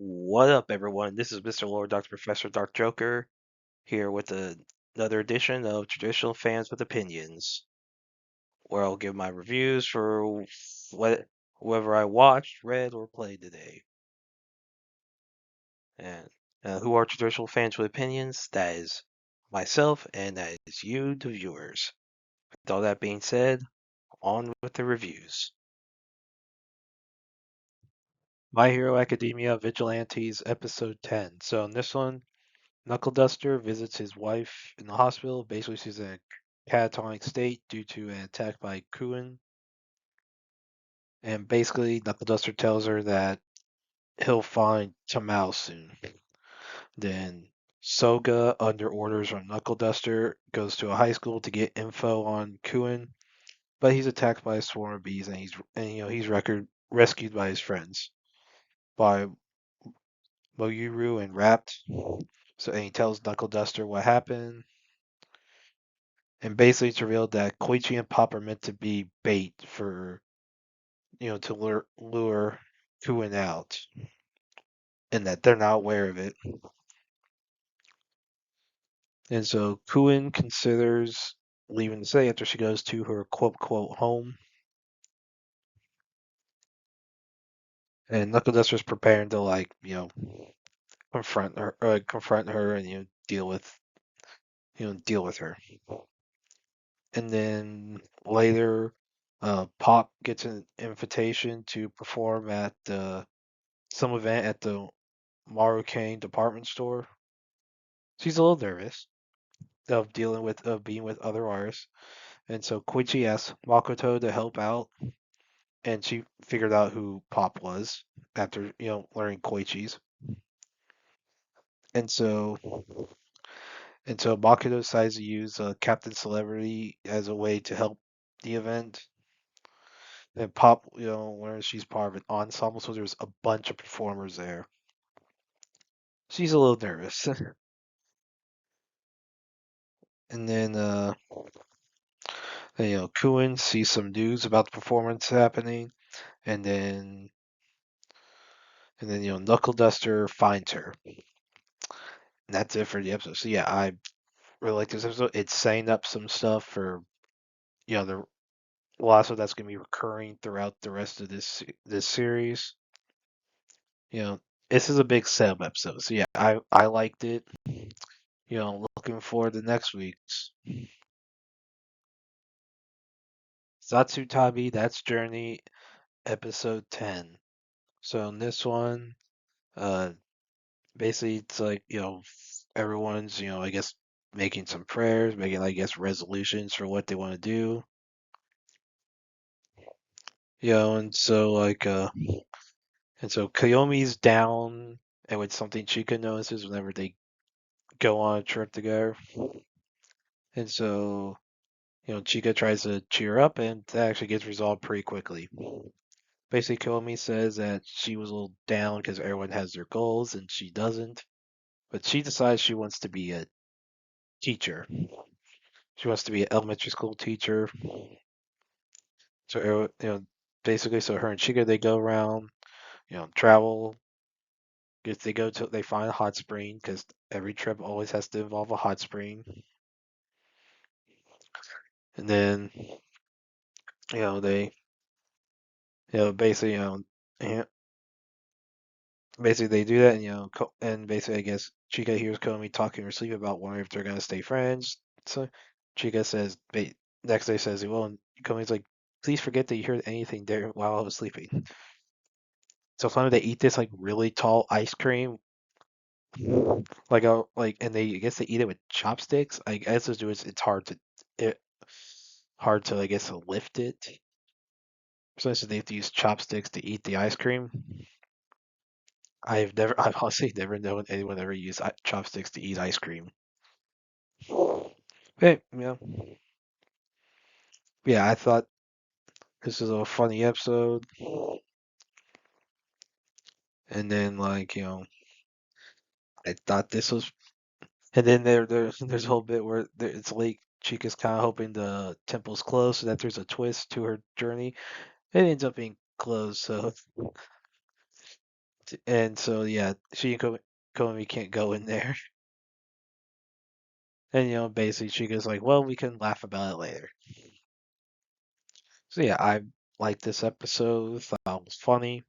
What up, everyone? This is Mr. Lord, Dr. Professor, Dark Joker, here with another edition of Traditional Fans with Opinions, where I'll give my reviews for whoever I watched, read, or played today. And who are Traditional Fans with Opinions? That is myself, and that is you, the viewers. With all that being said, on with the reviews. My Hero Academia Vigilantes, Episode 10. So in this one, Knuckle Duster visits his wife in the hospital. Basically, she's in a catatonic state due to an attack by Kuin. And basically, Knuckle Duster tells her that he'll find Tamao soon. Then Soga, under orders from Knuckle Duster, goes to a high school to get info on Kuin, but he's attacked by a swarm of bees, and he's rescued by his friends, by Moyuru and Rapt. So and he tells Knuckle Duster what happened, and basically it's revealed that Koichi and Pop are meant to be bait for, to lure Kuin out, and that they're not aware of it. And so Kuin considers leaving the city after she goes to her quote home, and Knuckle Duster's preparing to confront her, and deal with her. And then later, Pop gets an invitation to perform at some event at the Marukane department store. She's a little nervous of being with other artists, and so Koichi asks Makoto to help out, and she figured out who Pop was after learning Koichi's, and so Makoto decides to use Captain Celebrity as a way to help the event. And Pop, learns she's part of an ensemble, so there's a bunch of performers there. She's a little nervous. And then Kuin sees some news about the performance happening, and then Knuckle Duster finds her. And that's it for the episode. So yeah, I really like this episode. It's setting up some stuff for the a lot of stuff that's gonna be recurring throughout the rest of this series. You know, this is a big setup episode. So yeah, I liked it. Looking forward to next week's Zatsu Tabi. That's Journey, episode 10. So in this one, uh, basically it's like everyone's I guess making some prayers, making I guess resolutions for what they want to do. And so Kayomi's down, and with something Chika notices whenever they go on a trip together. And so Chika tries to cheer her up, and that actually gets resolved pretty quickly. Basically, Kayomi says that she was a little down because everyone has their goals and she doesn't. But she decides she wants to be a teacher. She wants to be an elementary school teacher. So basically, so her and Chika they go around, travel. If they find a hot spring because every trip always has to involve a hot spring. And then they basically and basically they do that, and and basically I guess Chika hears Komi talking in her sleep about wondering if they're gonna stay friends. So Chika says, next day says, well, and Komi's like, please forget that you heard anything there while I was sleeping. So finally they eat this like really tall ice cream, and they I guess they eat it with chopsticks. I guess it's hard to I guess lift it. So they have to use chopsticks to eat the ice cream. I've honestly never known anyone ever use chopsticks to eat ice cream. Hey, yeah, I thought this was a funny episode, and then I thought this was, and then there's a whole bit where it's like Chica's kind of hoping the temple's closed, so that there's a twist to her journey. It ends up being closed, so And so yeah, she and Komi can't go in there. And basically she goes like, well, we can laugh about it later. So yeah, I like this episode. Thought it was funny.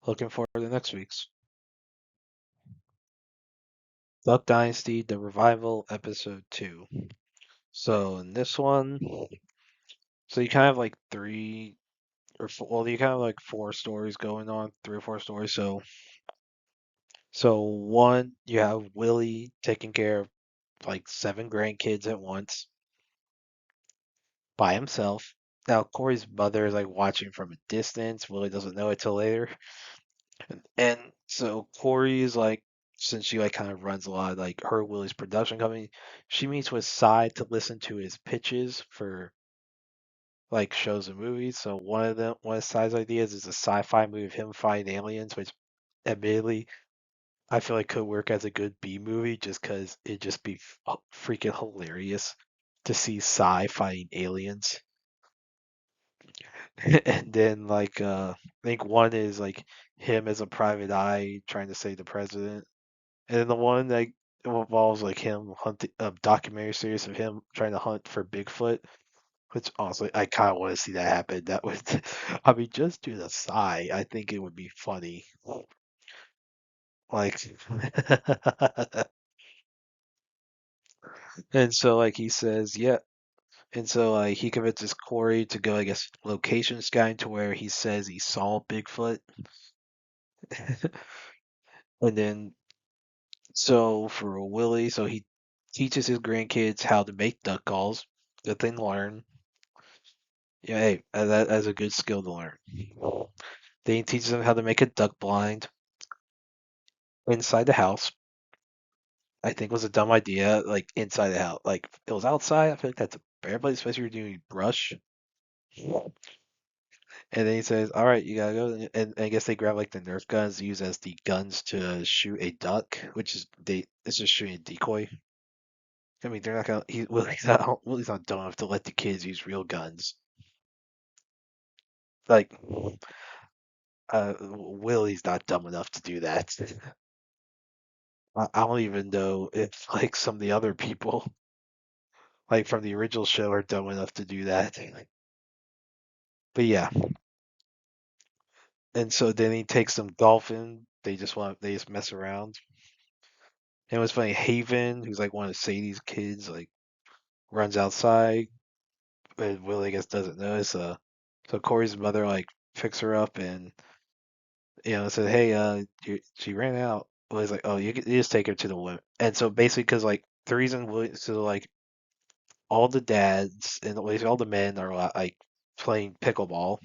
Looking forward to next week's Duck Dynasty: The Revival, Episode 2. So in this one, so you kind of like three or four, well, you kind of like four stories going on, three or four stories. So one, you have Willie taking care of like seven grandkids at once by himself. Now Corey's mother is like watching from a distance. Willie doesn't know it till later. And so Corey is like, since she like kind of runs a lot of like her Willie's production company, she meets with Cy to listen to his pitches for like shows and movies. So one of Cy's ideas is a sci-fi movie of him fighting aliens, which admittedly I feel like could work as a good B movie just because it'd just be freaking hilarious to see Cy fighting aliens. And then like I think one is like him as a private eye trying to save the president. And then the one that involves like him hunting a documentary series of him trying to hunt for Bigfoot, which honestly I kind of want to see that happen. That would, I mean, just do the sigh. I think it would be funny. Like, and so like he says, yeah. And so like he convinces Corey to go, I guess, location scouting to where he says he saw Bigfoot. And then so for Willie, so he teaches his grandkids how to make duck calls. Good thing to learn. Yeah, hey, that's a good skill to learn. Then he teaches them how to make a duck blind inside the house. I think was a dumb idea, like inside the house. Like it was outside. I feel like that's a bad place, especially if you're doing brush. And then he says, "All right, you gotta go." And I guess they grab like the Nerf guns, use as the guns to shoot a duck, which is it's just shooting a decoy. I mean, they're not gonna. Willie's not dumb enough to let the kids use real guns. Like, Willie's not dumb enough to do that. I don't even know if like some of the other people, like from the original show, are dumb enough to do that. But yeah, and so then he takes them golfing. They just mess around. And it was funny. Haven, who's like one of Sadie's kids, like runs outside, and Willie I guess doesn't notice. So Corey's mother like picks her up and said, "Hey, she ran out." Willie's like, "Oh, you just take her to the women." And so basically, because like the reason Willie, so like all the dads and all the men are like playing pickleball.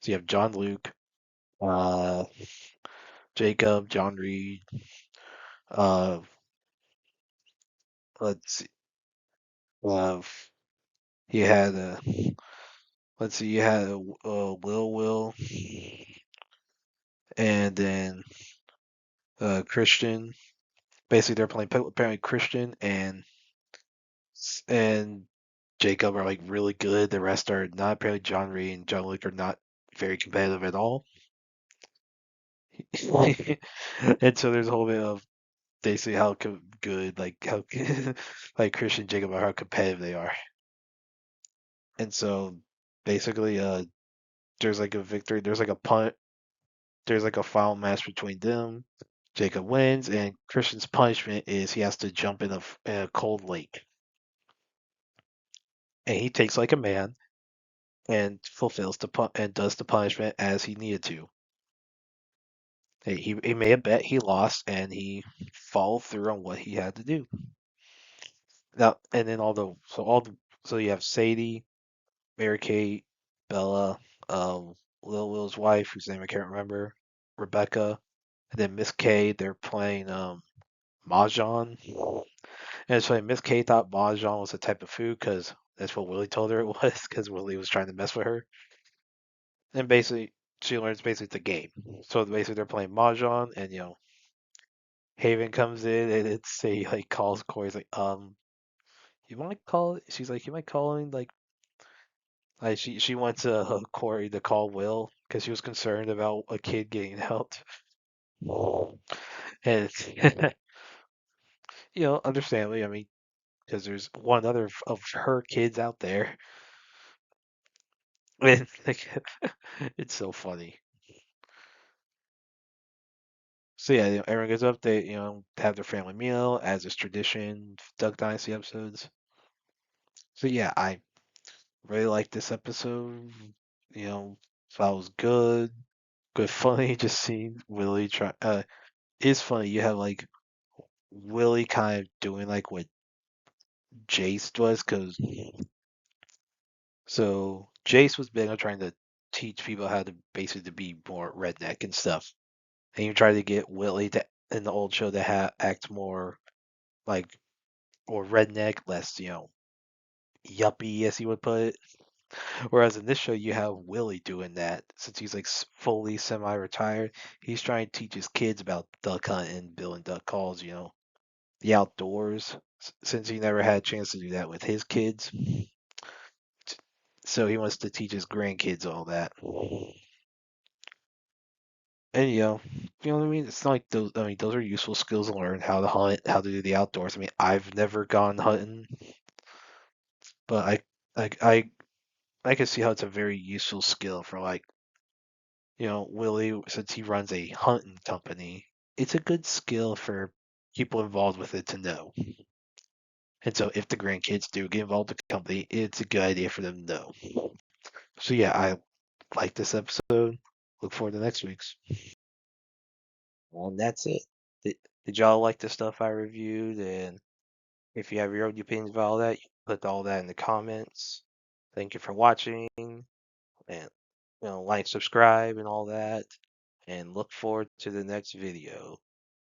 So you have John Luke, uh, Jacob, John Reed. Uh, let's see, uh, he had let's see, you had Will, and then Christian. Basically, they're playing apparently Christian and Jacob are like really good. The rest are not. Apparently, John Reed and John Luke are not very competitive at all. And so there's a whole bit of basically how good like how like Christian and Jacob are, how competitive they are. And so basically, there's like a victory. There's like a punt. There's like a final match between them. Jacob wins, and Christian's punishment is he has to jump in a cold lake, and he takes like a man and fulfills and does the punishment as he needed to. He made a bet, he lost, and he followed through on what he had to do. Now, and then so you have Sadie, Mary Kate, Bella, Lil Will's wife, whose name I can't remember, Rebecca, and then Miss K. They're playing mahjong. And it's funny, Miss K thought mahjong was a type of food because that's what Willie told her it was because Willie was trying to mess with her. And basically, she learns basically it's a game. So basically, they're playing mahjong, and Haven comes in, and it's he like calls Corey's like, you might call. She's like, you might call him like Like she went to Corey to call Will because she was concerned about a kid getting helped. And understandably, I mean, because there's one other of her kids out there. And like, it's so funny. So yeah, everyone goes up. They have their family meal as is tradition. Duck Dynasty episodes. So yeah, I really like this episode. Thought it was good. Good funny. Just seeing Willie try. It's funny. You have like Willie kind of doing like what Jace was, because so Jace was big on trying to teach people how to basically to be more redneck and stuff. And you try to get Willie to in the old show to act more like or redneck, less yuppie, as he would put it. Whereas in this show, you have Willie doing that since he's like fully semi-retired. He's trying to teach his kids about duck hunting, building duck calls, the outdoors, since he never had a chance to do that with his kids. So he wants to teach his grandkids all that. And what I mean? It's not like those. I mean, those are useful skills to learn how to hunt, how to do the outdoors. I mean, I've never gone hunting, but like I can see how it's a very useful skill for like Willie, since he runs a hunting company. It's a good skill for people involved with it to know. And so if the grandkids do get involved with the company, it's a good idea for them to know. So yeah, I like this episode. Look forward to next week's. Well, and that's it. Did y'all like the stuff I reviewed? And if you have your own opinions about all that, you can put all that in the comments. Thank you for watching, and like, subscribe, and all that. And look forward to the next video.